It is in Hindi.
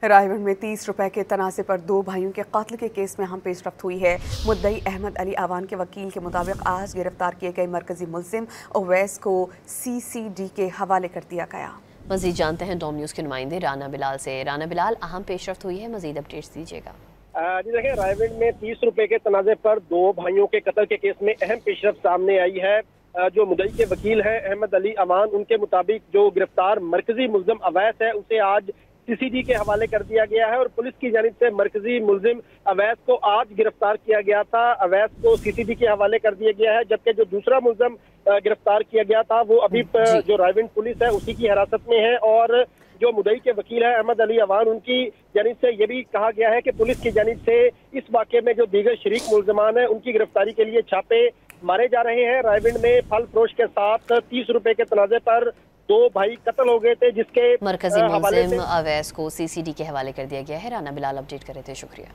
रायगढ़ में 30 रुपए के तनाज़े पर 2 भाइयों के कत्ल के केस में अहम पेशरफ्त हुई है। मुद्दई अहमद अली आवान के वकील के मुताबिक आज गिरफ्तार किए गए मरकजी मुल्जिम अवैस को CCD के हवाले कर दिया गया। मजीद जानते हैं डॉम न्यूज़ के नुमाइंदे राना बिलाल से। राना बिलाल, अहम पेशरफ्त हुई है, मजीद अपडेट्स दीजिएगा। जी देखिए, रायगढ़ में 30 रुपए के तनाज़े पर 2 भाइयों के कत्ल के केस में अहम पेशरफ्त सामने आई है। जो मुद्दई के वकील है अहमद अली अमान, उनके मुताबिक जो गिरफ्तार मरकजी मुल्जिम अवैस है उसे आज CCD के हवाले कर दिया गया है और पुलिस की जानिब से मरकजी मुल्जिम अवैस को आज गिरफ्तार किया गया था। अवैस को CCD के हवाले कर दिया गया है, जबकि जो दूसरा मुल्जिम गिरफ्तार किया गया था वो अभी जो रायगढ़ पुलिस है उसी की हिरासत में है। और जो मुद्दई के वकील है अहमद अली अवान, उनकी जानिब से ये भी कहा गया है कि पुलिस की जानिब से इस वाक़े में जो दीगर शरीक मुल्जिमान है उनकी गिरफ्तारी के लिए छापे मारे जा रहे हैं। रायगढ़ में फल फरोश के साथ 30 रुपए के तनाज़े पर 2 भाई कत्ल हो गए थे, जिसके मरकजी मुल्जिम अवैस को CCD के हवाले कर दिया गया है। राना बिलाल अपडेट कर रहे थे, शुक्रिया।